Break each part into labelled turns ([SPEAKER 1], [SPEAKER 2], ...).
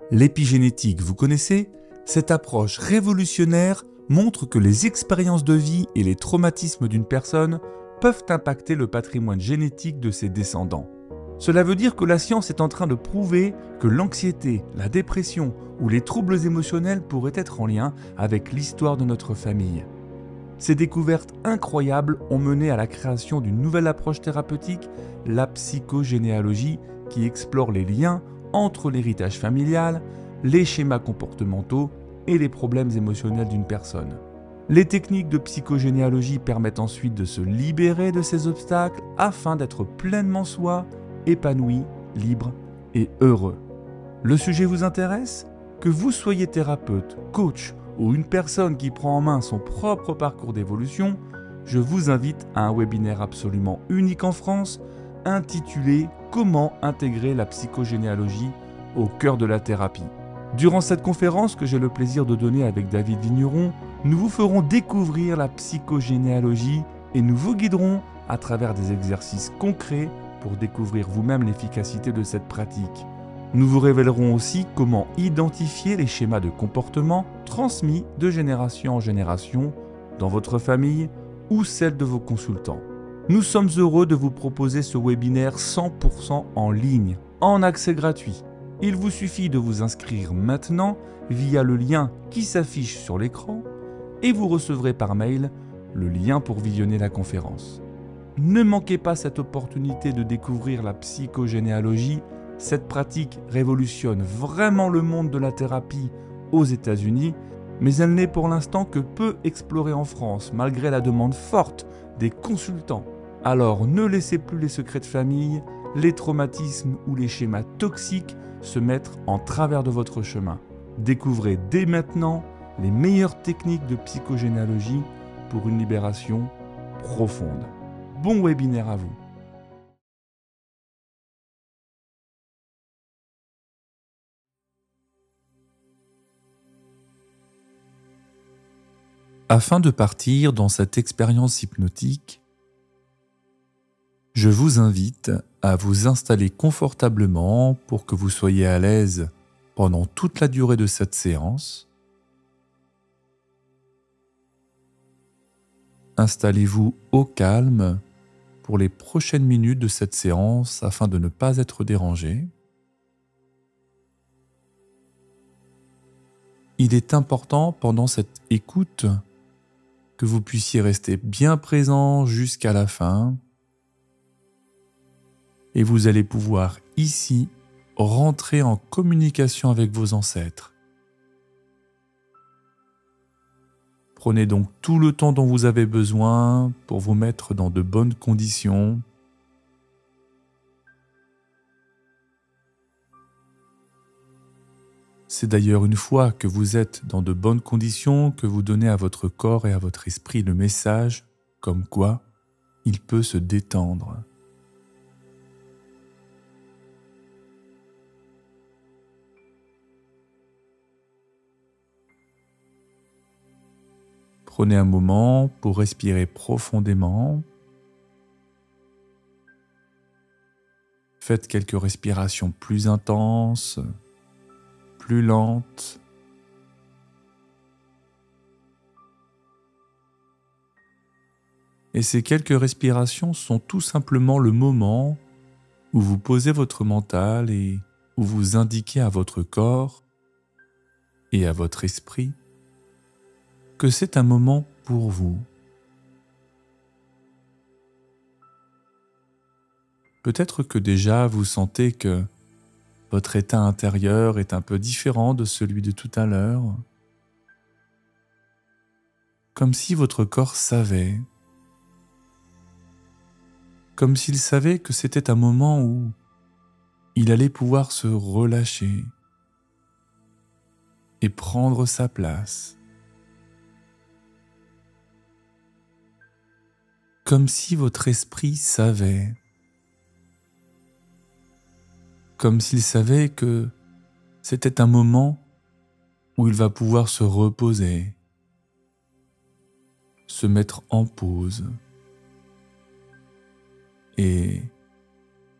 [SPEAKER 1] L'épigénétique, vous connaissez? Cette approche révolutionnaire montre que les expériences de vie et les traumatismes d'une personne peuvent impacter le patrimoine génétique de ses descendants. Cela veut dire que la science est en train de prouver que l'anxiété, la dépression ou les troubles émotionnels pourraient être en lien avec l'histoire de notre famille. Ces découvertes incroyables ont mené à la création d'une nouvelle approche thérapeutique, la psychogénéalogie, qui explore les liens entre l'héritage familial, les schémas comportementaux et les problèmes émotionnels d'une personne. Les techniques de psychogénéalogie permettent ensuite de se libérer de ces obstacles afin d'être pleinement soi, épanoui, libre et heureux. Le sujet vous intéresse? Que vous soyez thérapeute, coach ou une personne qui prend en main son propre parcours d'évolution, je vous invite à un webinaire absolument unique en France intitulé « Comment intégrer la psychogénéalogie au cœur de la thérapie ». Durant cette conférence que j'ai le plaisir de donner avec David Vigneron, nous vous ferons découvrir la psychogénéalogie et nous vous guiderons à travers des exercices concrets pour découvrir vous-même l'efficacité de cette pratique. Nous vous révélerons aussi comment identifier les schémas de comportement transmis de génération en génération dans votre famille ou celle de vos consultants. Nous sommes heureux de vous proposer ce webinaire 100% en ligne, en accès gratuit. Il vous suffit de vous inscrire maintenant via le lien qui s'affiche sur l'écran et vous recevrez par mail le lien pour visionner la conférence. Ne manquez pas cette opportunité de découvrir la psychogénéalogie. Cette pratique révolutionne vraiment le monde de la thérapie aux États-Unis, mais elle n'est pour l'instant que peu explorée en France, malgré la demande forte des consultants. Alors ne laissez plus les secrets de famille, les traumatismes ou les schémas toxiques se mettre en travers de votre chemin. Découvrez dès maintenant les meilleures techniques de psychogénéalogie pour une libération profonde. Bon webinaire à vous! Afin de partir dans cette expérience hypnotique, je vous invite à vous installer confortablement pour que vous soyez à l'aise pendant toute la durée de cette séance. Installez-vous au calme pour les prochaines minutes de cette séance afin de ne pas être dérangé. Il est important pendant cette écoute que vous puissiez rester bien présent jusqu'à la fin et vous allez pouvoir ici rentrer en communication avec vos ancêtres. Prenez donc tout le temps dont vous avez besoin pour vous mettre dans de bonnes conditions. C'est d'ailleurs une fois que vous êtes dans de bonnes conditions que vous donnez à votre corps et à votre esprit le message comme quoi il peut se détendre. Prenez un moment pour respirer profondément. Faites quelques respirations plus intenses, plus lentes. Et ces quelques respirations sont tout simplement le moment où vous posez votre mental et où vous indiquez à votre corps et à votre esprit que c'est un moment pour vous. Peut-être que déjà vous sentez que votre état intérieur est un peu différent de celui de tout à l'heure, comme si votre corps savait, comme s'il savait que c'était un moment où il allait pouvoir se relâcher et prendre sa place. Comme si votre esprit savait, comme s'il savait que c'était un moment où il va pouvoir se reposer, se mettre en pause et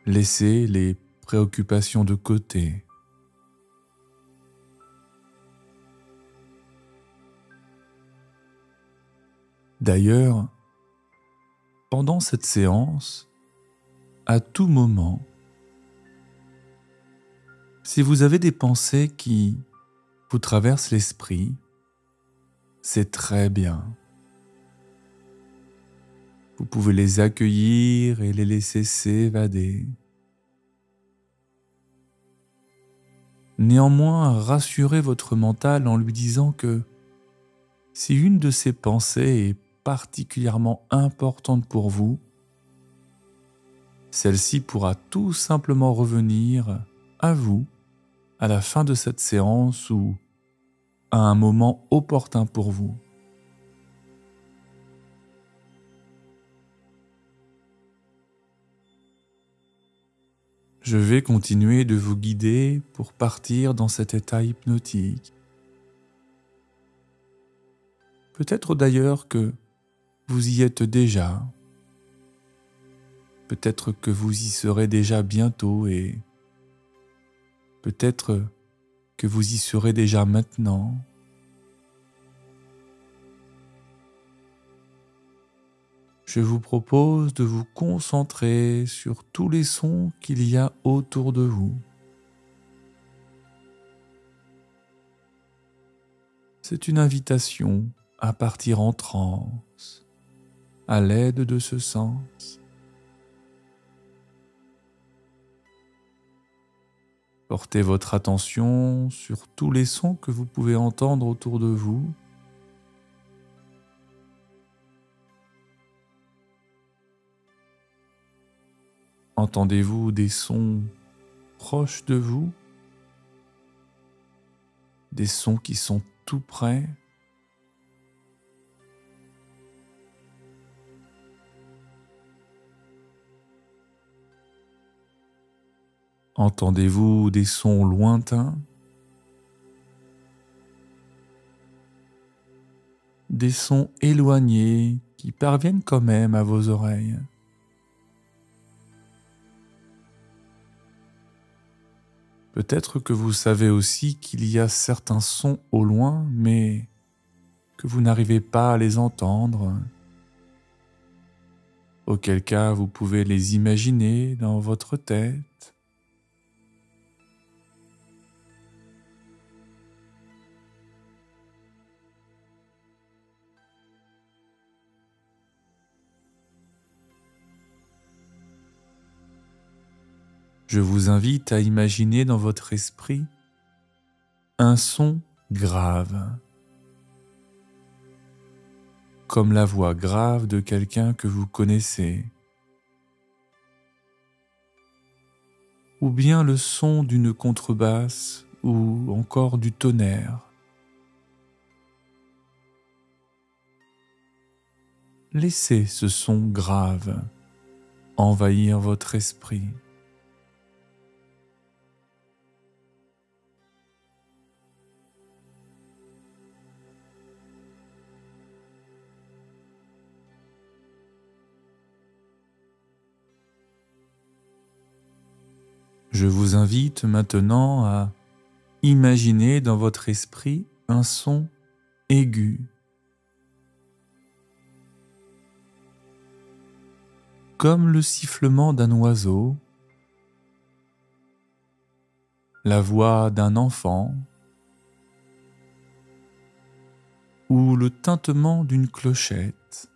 [SPEAKER 1] laisser les préoccupations de côté. D'ailleurs, pendant cette séance, à tout moment, si vous avez des pensées qui vous traversent l'esprit, c'est très bien. Vous pouvez les accueillir et les laisser s'évader. Néanmoins, rassurez votre mental en lui disant que si une de ces pensées est particulièrement importante pour vous, celle-ci pourra tout simplement revenir à vous à la fin de cette séance ou à un moment opportun pour vous. Je vais continuer de vous guider pour partir dans cet état hypnotique. Peut-être d'ailleurs que vous y êtes déjà. Peut-être que vous y serez déjà bientôt et peut-être que vous y serez déjà maintenant. Je vous propose de vous concentrer sur tous les sons qu'il y a autour de vous. C'est une invitation à partir en transe à l'aide de ce sens. Portez votre attention sur tous les sons que vous pouvez entendre autour de vous. Entendez-vous des sons proches de vous? Des sons qui sont tout près? Entendez-vous des sons lointains? Des sons éloignés qui parviennent quand même à vos oreilles? Peut-être que vous savez aussi qu'il y a certains sons au loin, mais que vous n'arrivez pas à les entendre. Auquel cas, vous pouvez les imaginer dans votre tête. Je vous invite à imaginer dans votre esprit un son grave, comme la voix grave de quelqu'un que vous connaissez, ou bien le son d'une contrebasse ou encore du tonnerre. Laissez ce son grave envahir votre esprit. Je vous invite maintenant à imaginer dans votre esprit un son aigu, comme le sifflement d'un oiseau, la voix d'un enfant ou le tintement d'une clochette.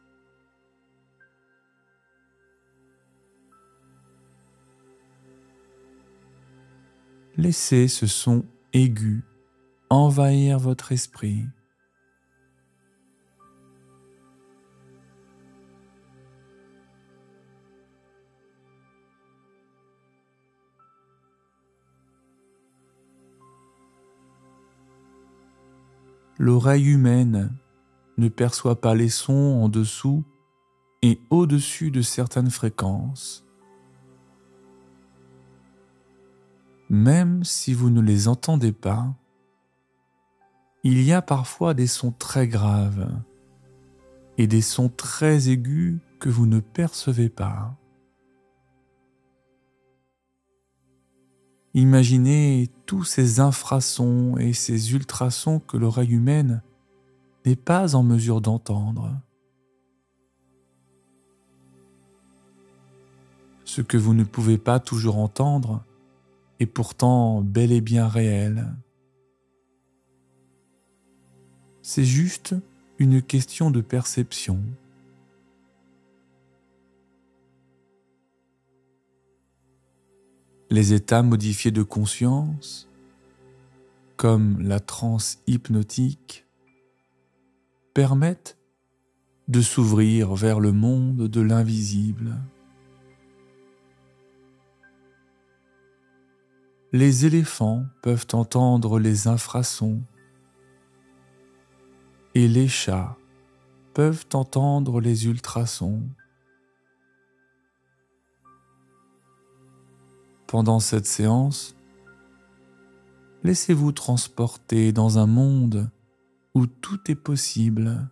[SPEAKER 1] Laissez ce son aigu envahir votre esprit. L'oreille humaine ne perçoit pas les sons en dessous et au-dessus de certaines fréquences. Même si vous ne les entendez pas, il y a parfois des sons très graves et des sons très aigus que vous ne percevez pas. Imaginez tous ces infrasons et ces ultrasons que l'oreille humaine n'est pas en mesure d'entendre. Ce que vous ne pouvez pas toujours entendre est pourtant bel et bien réel. C'est juste une question de perception. Les états modifiés de conscience, comme la transe hypnotique, permettent de s'ouvrir vers le monde de l'invisible. Les éléphants peuvent entendre les infrasons et les chats peuvent entendre les ultrasons. Pendant cette séance, laissez-vous transporter dans un monde où tout est possible.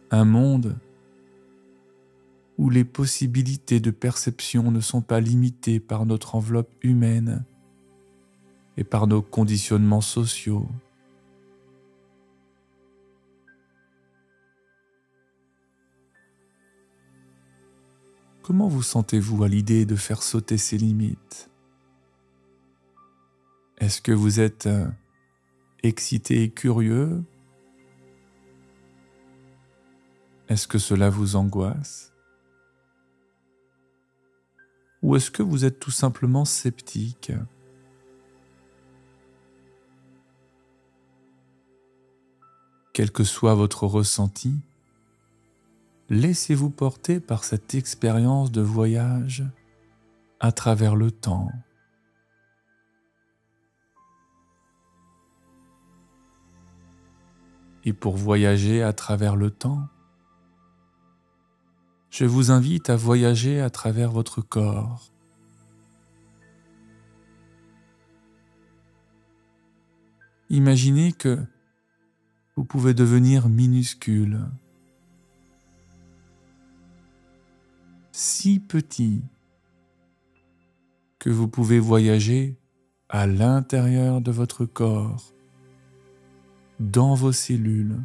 [SPEAKER 1] Un monde où les possibilités de perception ne sont pas limitées par notre enveloppe humaine et par nos conditionnements sociaux. Comment vous sentez-vous à l'idée de faire sauter ces limites? Est-ce que vous êtes excité et curieux? Est-ce que cela vous angoisse? Ou est-ce que vous êtes tout simplement sceptique? Quel que soit votre ressenti, laissez-vous porter par cette expérience de voyage à travers le temps. Et pour voyager à travers le temps, je vous invite à voyager à travers votre corps. Imaginez que vous pouvez devenir minuscule, si petit que vous pouvez voyager à l'intérieur de votre corps, dans vos cellules.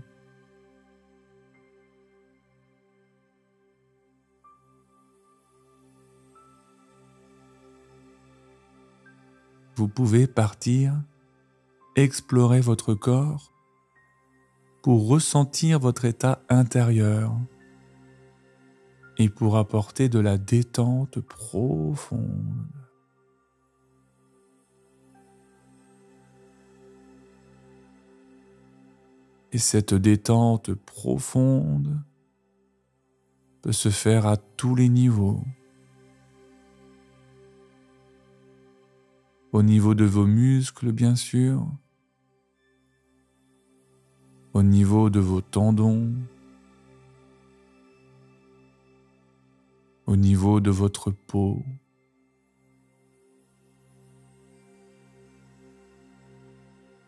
[SPEAKER 1] Vous pouvez partir, explorer votre corps pour ressentir votre état intérieur et pour apporter de la détente profonde. Et cette détente profonde peut se faire à tous les niveaux. Au niveau de vos muscles, bien sûr. Au niveau de vos tendons. Au niveau de votre peau.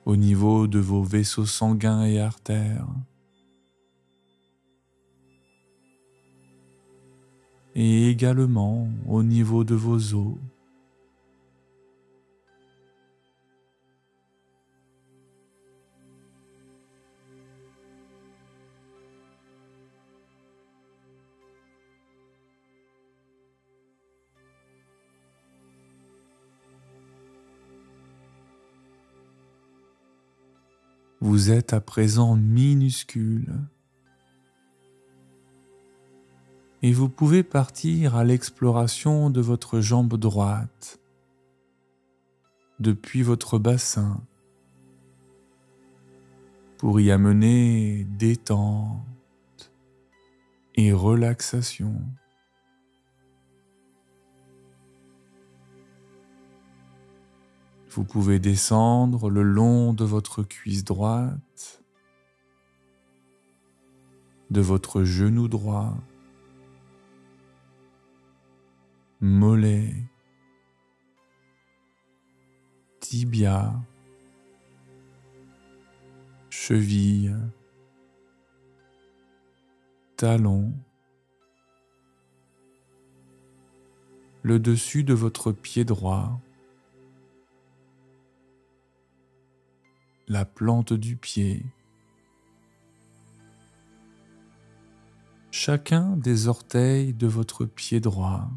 [SPEAKER 1] Au niveau de vos vaisseaux sanguins et artères. Et également au niveau de vos os. Vous êtes à présent minuscule et vous pouvez partir à l'exploration de votre jambe droite, depuis votre bassin, pour y amener détente et relaxation. Vous pouvez descendre le long de votre cuisse droite, de votre genou droit, mollet, tibia, cheville, talon, le dessus de votre pied droit, la plante du pied, chacun des orteils de votre pied droit.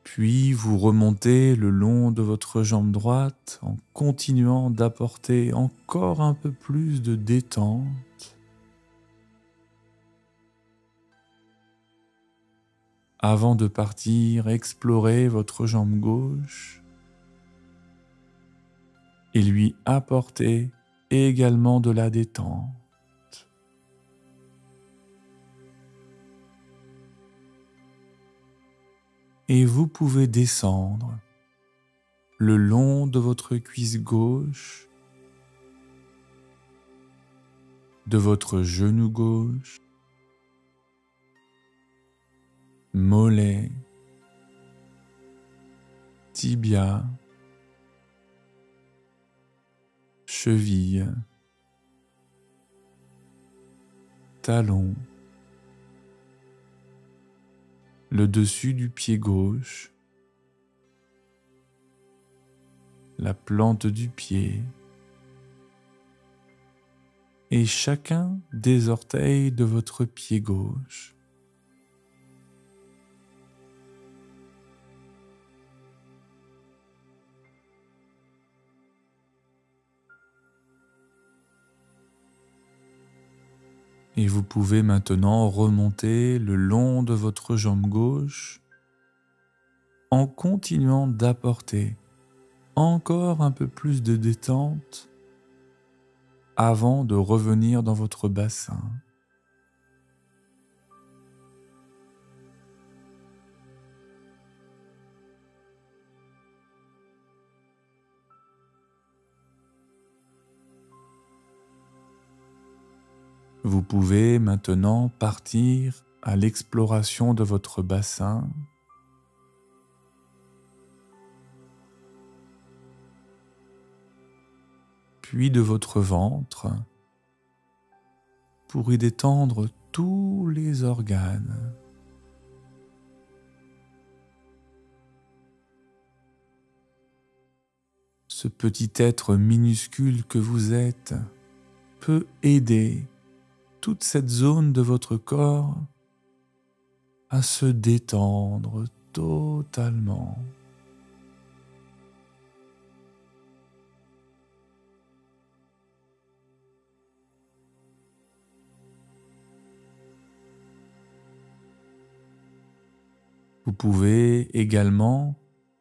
[SPEAKER 1] Puis vous remontez le long de votre jambe droite en continuant d'apporter encore un peu plus de détente avant de partir explorer votre jambe gauche et lui apporter également de la détente. Et vous pouvez descendre le long de votre cuisse gauche, de votre genou gauche, mollet, tibia, cheville, talon, le dessus du pied gauche, la plante du pied et chacun des orteils de votre pied gauche. Et vous pouvez maintenant remonter le long de votre jambe gauche en continuant d'apporter encore un peu plus de détente avant de revenir dans votre bassin. Vous pouvez maintenant partir à l'exploration de votre bassin, puis de votre ventre, pour y détendre tous les organes. Ce petit être minuscule que vous êtes peut aider toute cette zone de votre corps à se détendre totalement. Vous pouvez également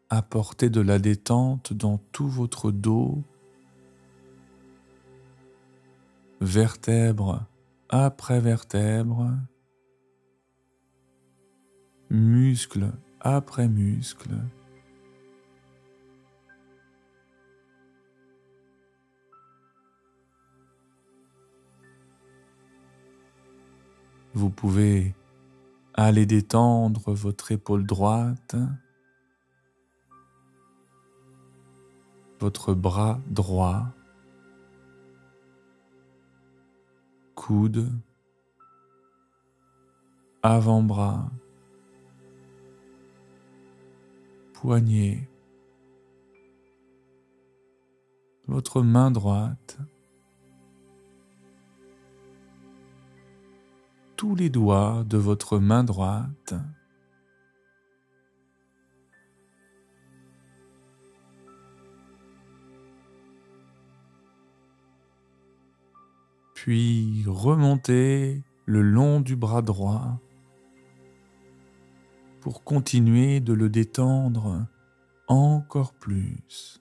[SPEAKER 1] apporter de la détente dans tout votre dos, vertèbre après vertèbre, muscle après muscle. Vous pouvez aller détendre votre épaule droite, votre bras droit, coude, avant-bras, poignet, votre main droite, tous les doigts de votre main droite, puis remontez le long du bras droit pour continuer de le détendre encore plus.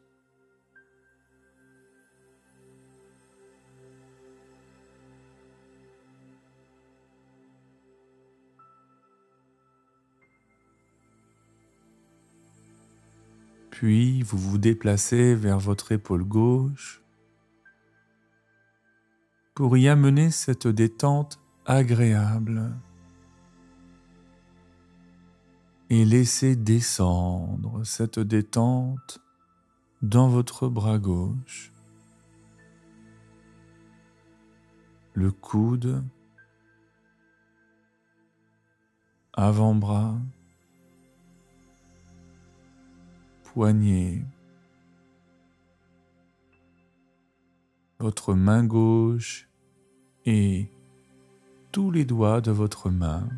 [SPEAKER 1] Puis vous vous déplacez vers votre épaule gauche pour y amener cette détente agréable et laisser descendre cette détente dans votre bras gauche, le coude, avant-bras, poignet, votre main gauche et tous les doigts de votre main.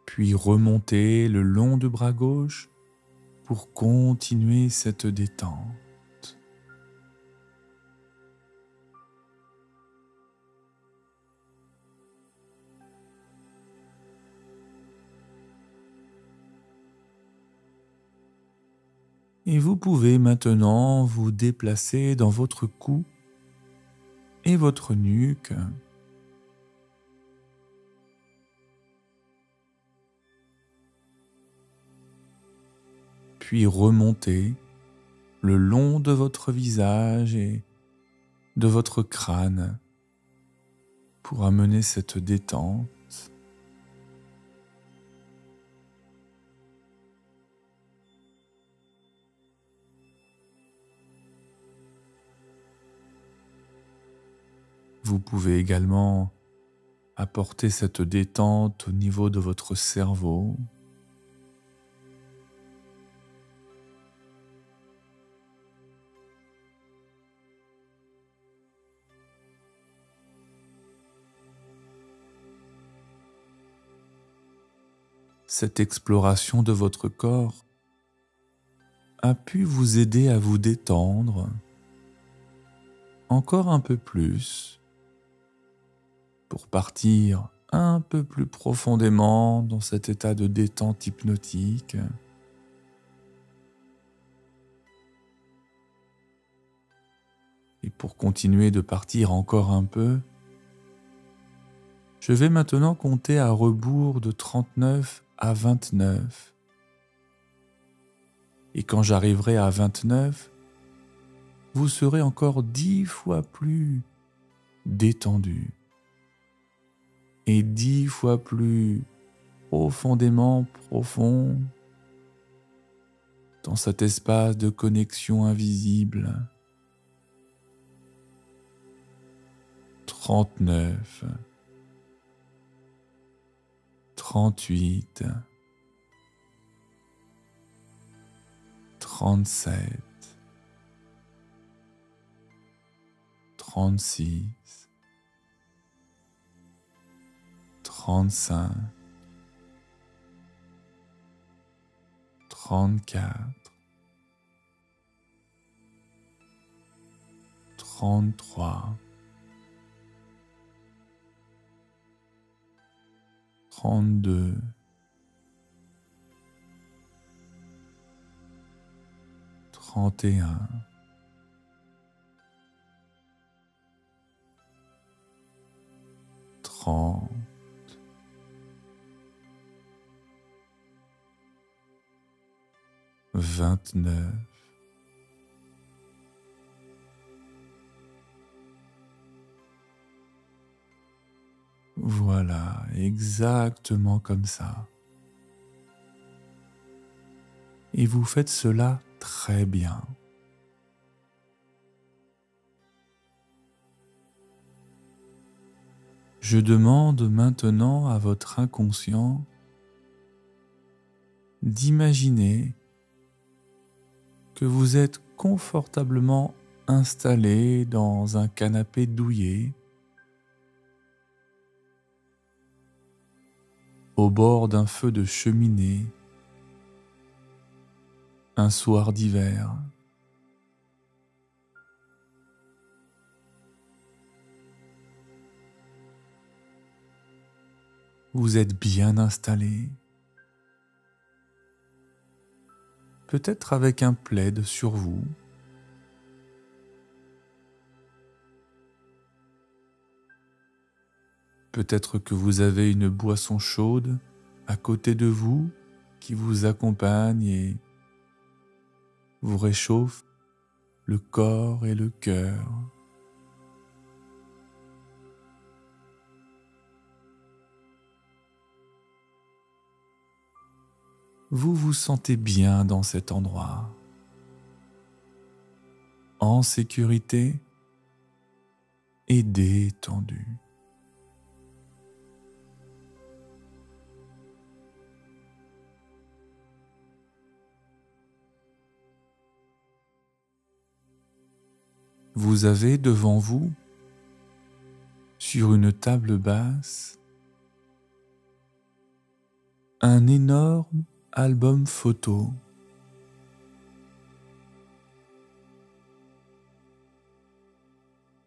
[SPEAKER 1] Puis remontez le long du bras gauche pour continuer cette détente. Et vous pouvez maintenant vous déplacer dans votre cou et votre nuque. Puis remonter le long de votre visage et de votre crâne pour amener cette détente. Vous pouvez également apporter cette détente au niveau de votre cerveau. Cette exploration de votre corps a pu vous aider à vous détendre encore un peu plus pour partir un peu plus profondément dans cet état de détente hypnotique. Et pour continuer de partir encore un peu, je vais maintenant compter à rebours de 39 à 29. Et quand j'arriverai à 29, vous serez encore 10 fois plus détendu et 10 fois plus profondément profond dans cet espace de connexion invisible. 39, 38, 37, 36, 35, 34, 33, 32, 31, 30, 29, 'Voilà, exactement comme ça. Et vous faites cela très bien. Je demande maintenant à votre inconscient d'imaginer que vous êtes confortablement installé dans un canapé douillet au bord d'un feu de cheminée un soir d'hiver. Vous êtes bien installé, peut-être avec un plaid sur vous. Peut-être que vous avez une boisson chaude à côté de vous qui vous accompagne et vous réchauffe le corps et le cœur. Vous vous sentez bien dans cet endroit, en sécurité et détendu. Vous avez devant vous, sur une table basse, un énorme album photo.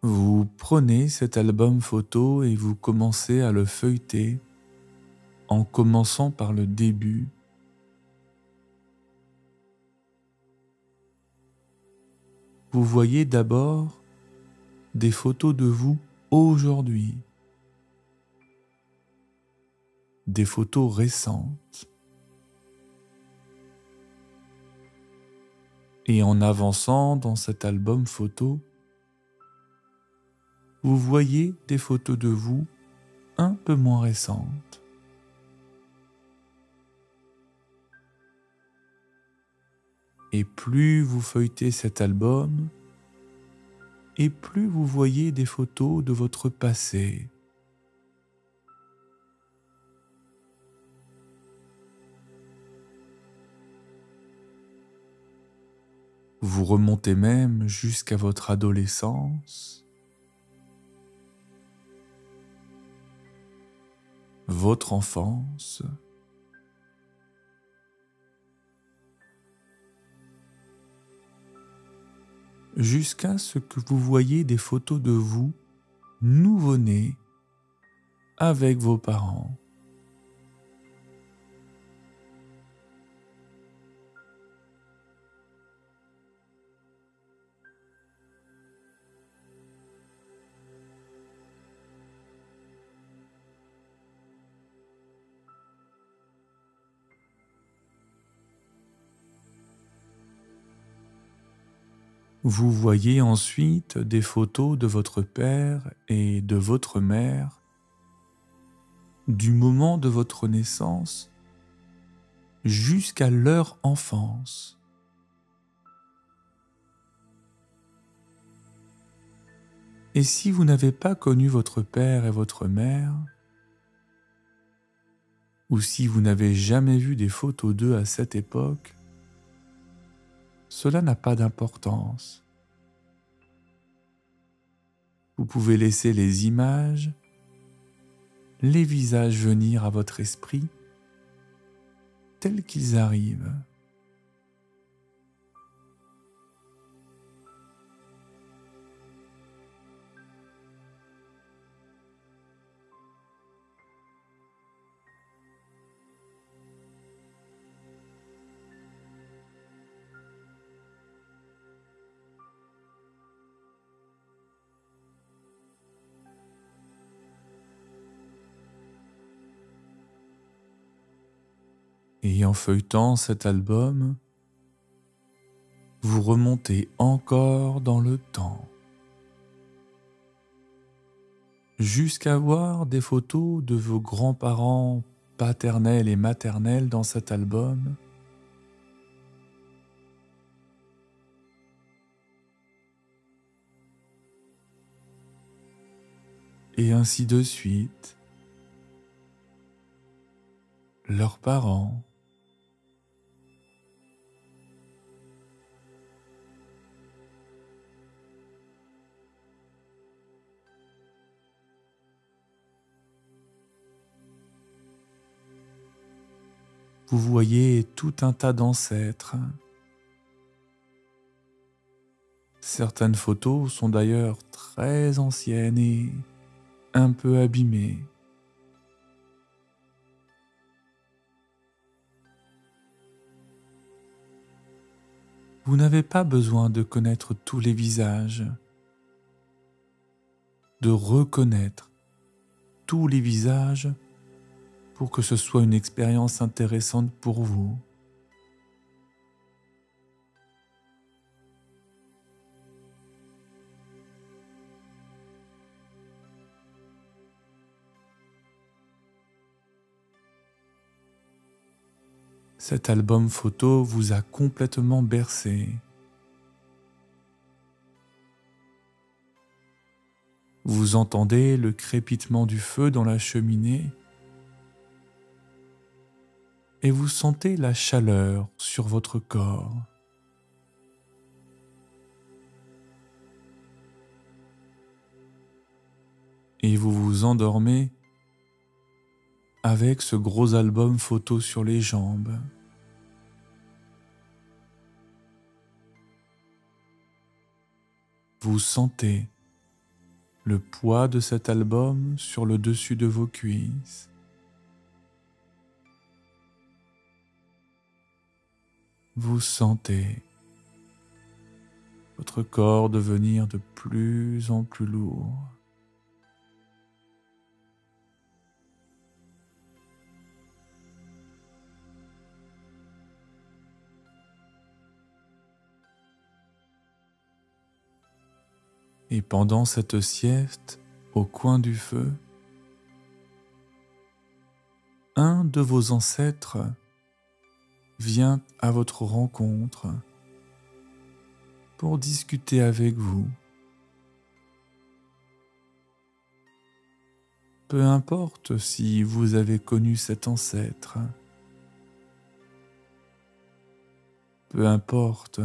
[SPEAKER 1] Vous prenez cet album photo et vous commencez à le feuilleter en commençant par le début. Vous voyez d'abord des photos de vous aujourd'hui, des photos récentes. Et en avançant dans cet album photo, vous voyez des photos de vous un peu moins récentes. Et plus vous feuilletez cet album, et plus vous voyez des photos de votre passé. Vous remontez même jusqu'à votre adolescence, votre enfance, jusqu'à ce que vous voyez des photos de vous nouveau-né avec vos parents. Vous voyez ensuite des photos de votre père et de votre mère du moment de votre naissance jusqu'à leur enfance. Et si vous n'avez pas connu votre père et votre mère, ou si vous n'avez jamais vu des photos d'eux à cette époque, cela n'a pas d'importance. Vous pouvez laisser les images, les visages venir à votre esprit tels qu'ils arrivent. Et en feuilletant cet album, vous remontez encore dans le temps, jusqu'à voir des photos de vos grands-parents paternels et maternels dans cet album, et ainsi de suite, leurs parents. Vous voyez tout un tas d'ancêtres. Certaines photos sont d'ailleurs très anciennes et un peu abîmées. Vous n'avez pas besoin de connaître tous les visages, de reconnaître tous les visages pour que ce soit une expérience intéressante pour vous. Cet album photo vous a complètement bercé. Vous entendez le crépitement du feu dans la cheminée et vous sentez la chaleur sur votre corps. et vous vous endormez avec ce gros album photo sur les jambes. Vous sentez le poids de cet album sur le dessus de vos cuisses. Vous sentez votre corps devenir de plus en plus lourd. Et pendant cette sieste, au coin du feu, un de vos ancêtres vient à votre rencontre pour discuter avec vous. Peu importe si vous avez connu cet ancêtre, peu importe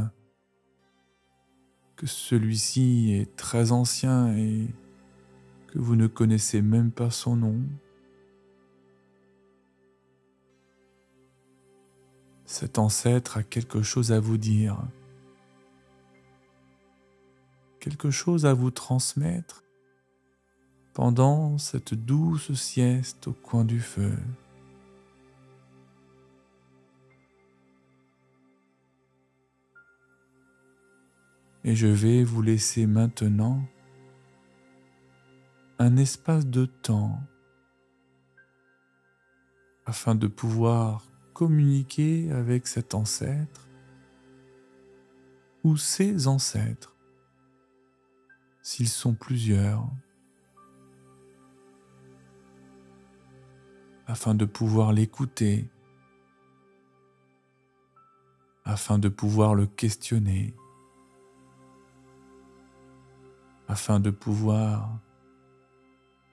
[SPEAKER 1] que celui-ci est très ancien et que vous ne connaissez même pas son nom, cet ancêtre a quelque chose à vous dire, quelque chose à vous transmettre pendant cette douce sieste au coin du feu. Et je vais vous laisser maintenant un espace de temps afin de pouvoir communiquer avec cet ancêtre ou ses ancêtres, s'ils sont plusieurs, afin de pouvoir l'écouter, afin de pouvoir le questionner, afin de pouvoir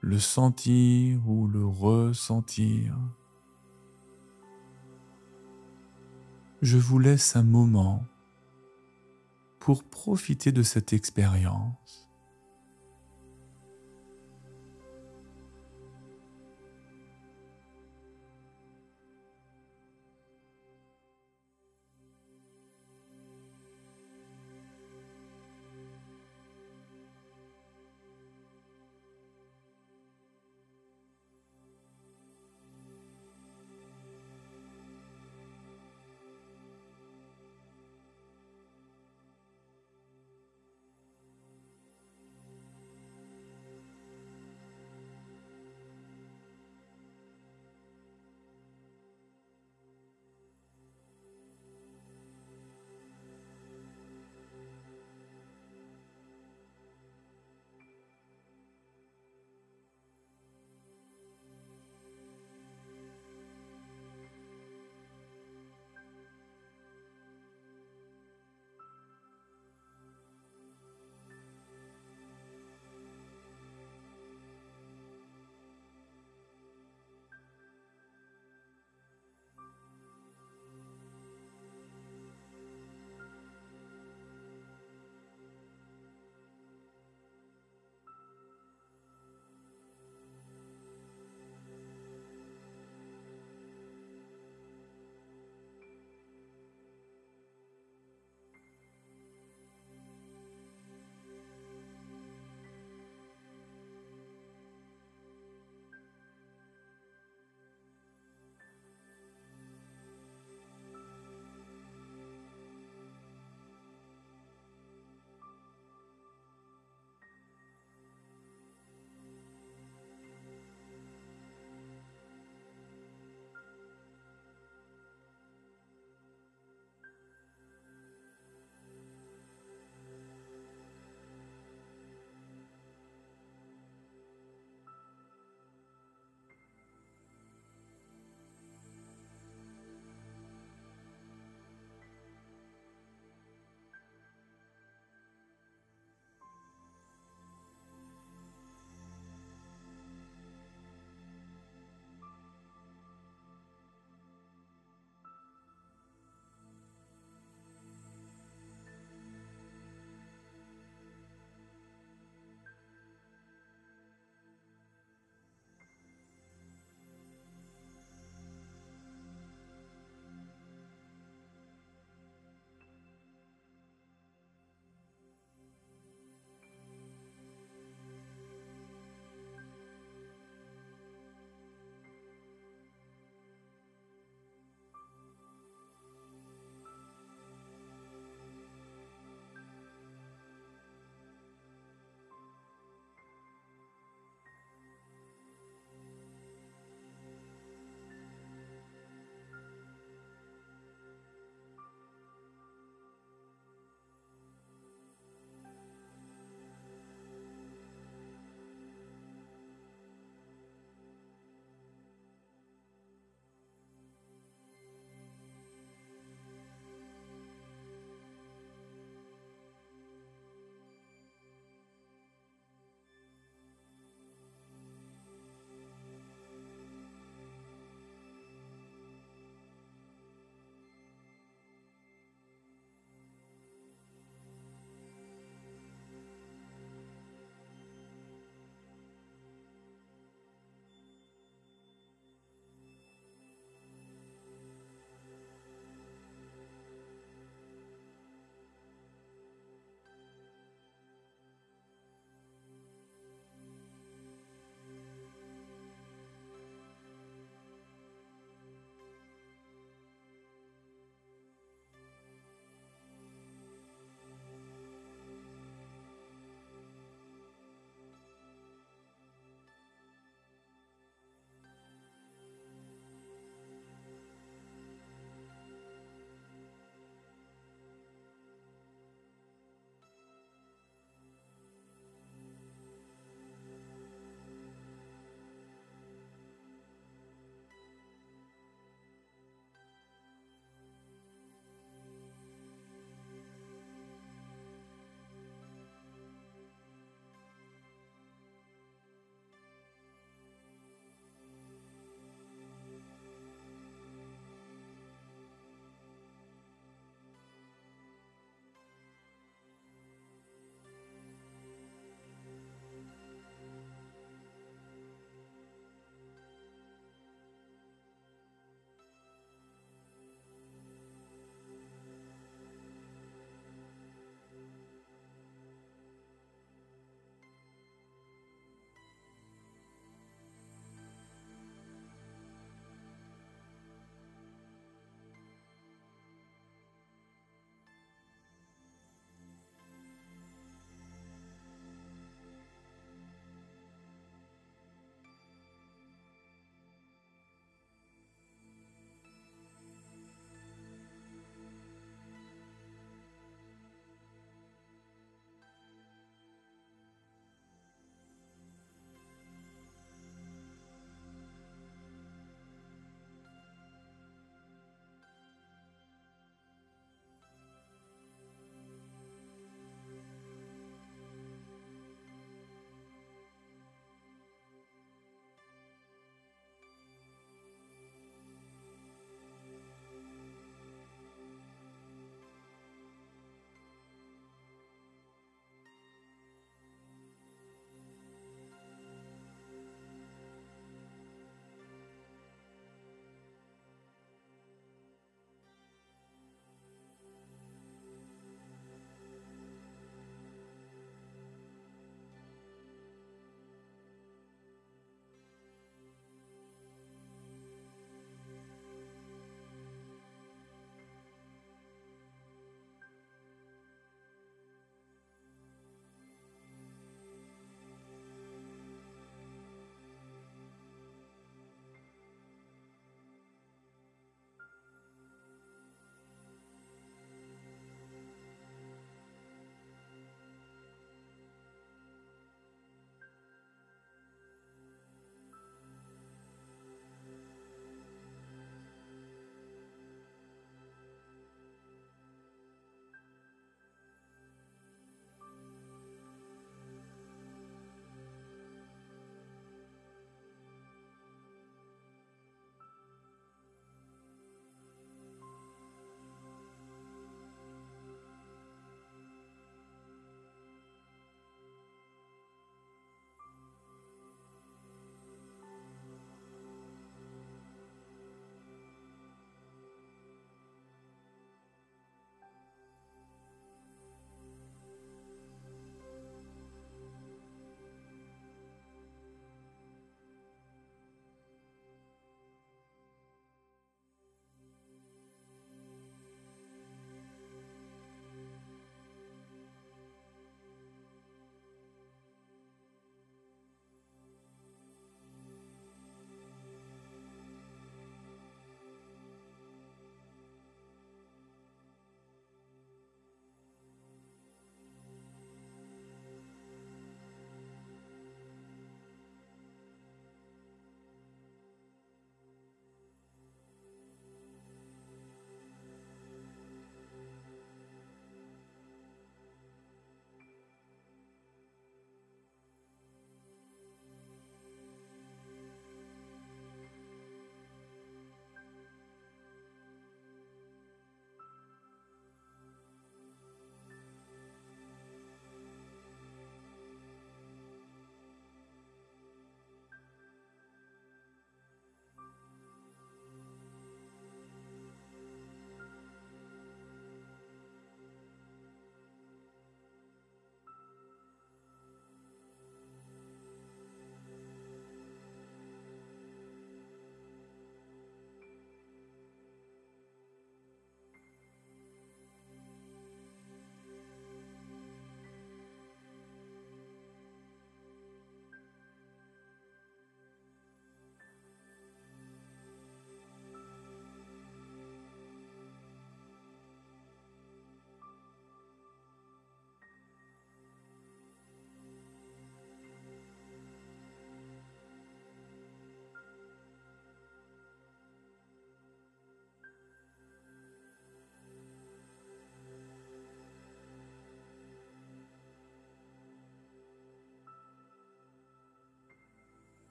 [SPEAKER 1] le sentir ou le ressentir. Je vous laisse un moment pour profiter de cette expérience.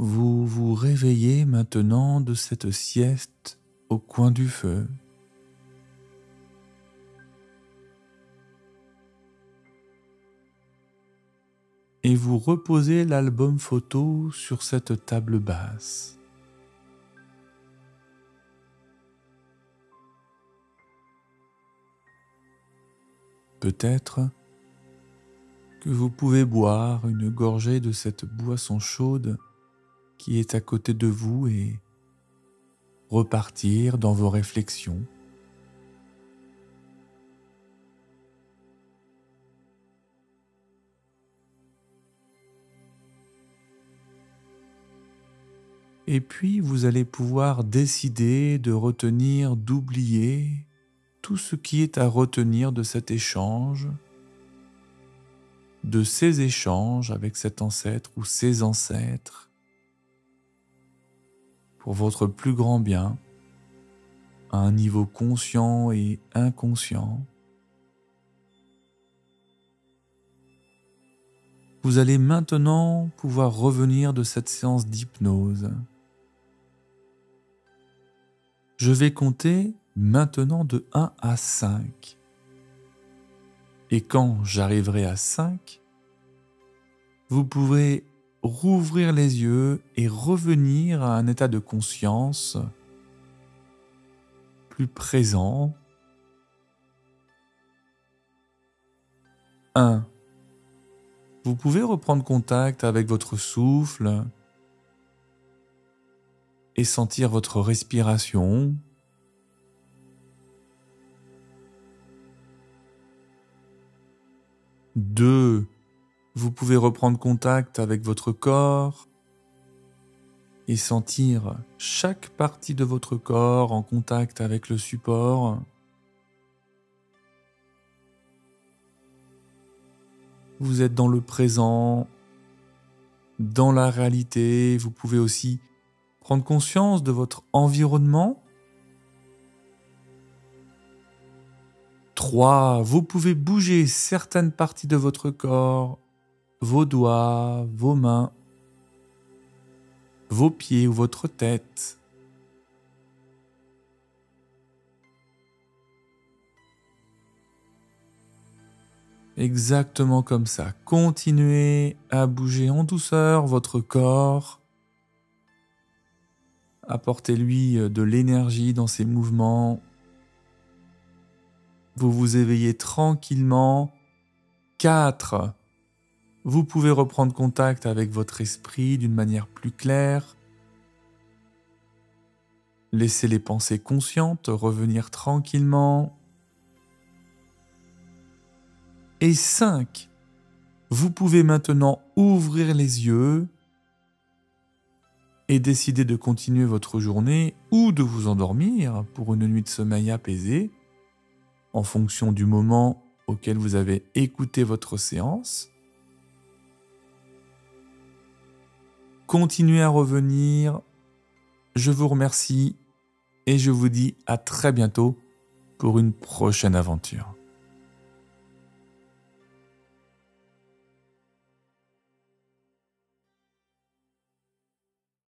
[SPEAKER 1] Vous vous réveillez maintenant de cette sieste au coin du feu. Et vous reposez l'album photo sur cette table basse. Peut-être que vous pouvez boire une gorgée de cette boisson chaude qui est à côté de vous et repartir dans vos réflexions. Et puis vous allez pouvoir décider de retenir, d'oublier tout ce qui est à retenir de cet échange, de ces échanges avec cet ancêtre ou ces ancêtres, pour votre plus grand bien, à un niveau conscient et inconscient. Vous allez maintenant pouvoir revenir de cette séance d'hypnose. Je vais compter maintenant de 1 à 5. Et quand j'arriverai à 5, vous pourrez rouvrir les yeux et revenir à un état de conscience plus présent. 1. Vous pouvez reprendre contact avec votre souffle et sentir votre respiration. 2. Vous pouvez reprendre contact avec votre corps et sentir chaque partie de votre corps en contact avec le support. Vous êtes dans le présent, dans la réalité. Vous pouvez aussi prendre conscience de votre environnement. 3. Vous pouvez bouger certaines parties de votre corps, vos doigts, vos mains, vos pieds ou votre tête. Exactement comme ça. Continuez à bouger en douceur votre corps. Apportez-lui de l'énergie dans ses mouvements. Vous vous éveillez tranquillement. 4. Vous pouvez reprendre contact avec votre esprit d'une manière plus claire. Laissez les pensées conscientes revenir tranquillement. Et 5. Vous pouvez maintenant ouvrir les yeux et décider de continuer votre journée ou de vous endormir pour une nuit de sommeil apaisée en fonction du moment auquel vous avez écouté votre séance. Continuez à revenir. Je vous remercie et je vous dis à très bientôt pour une prochaine aventure.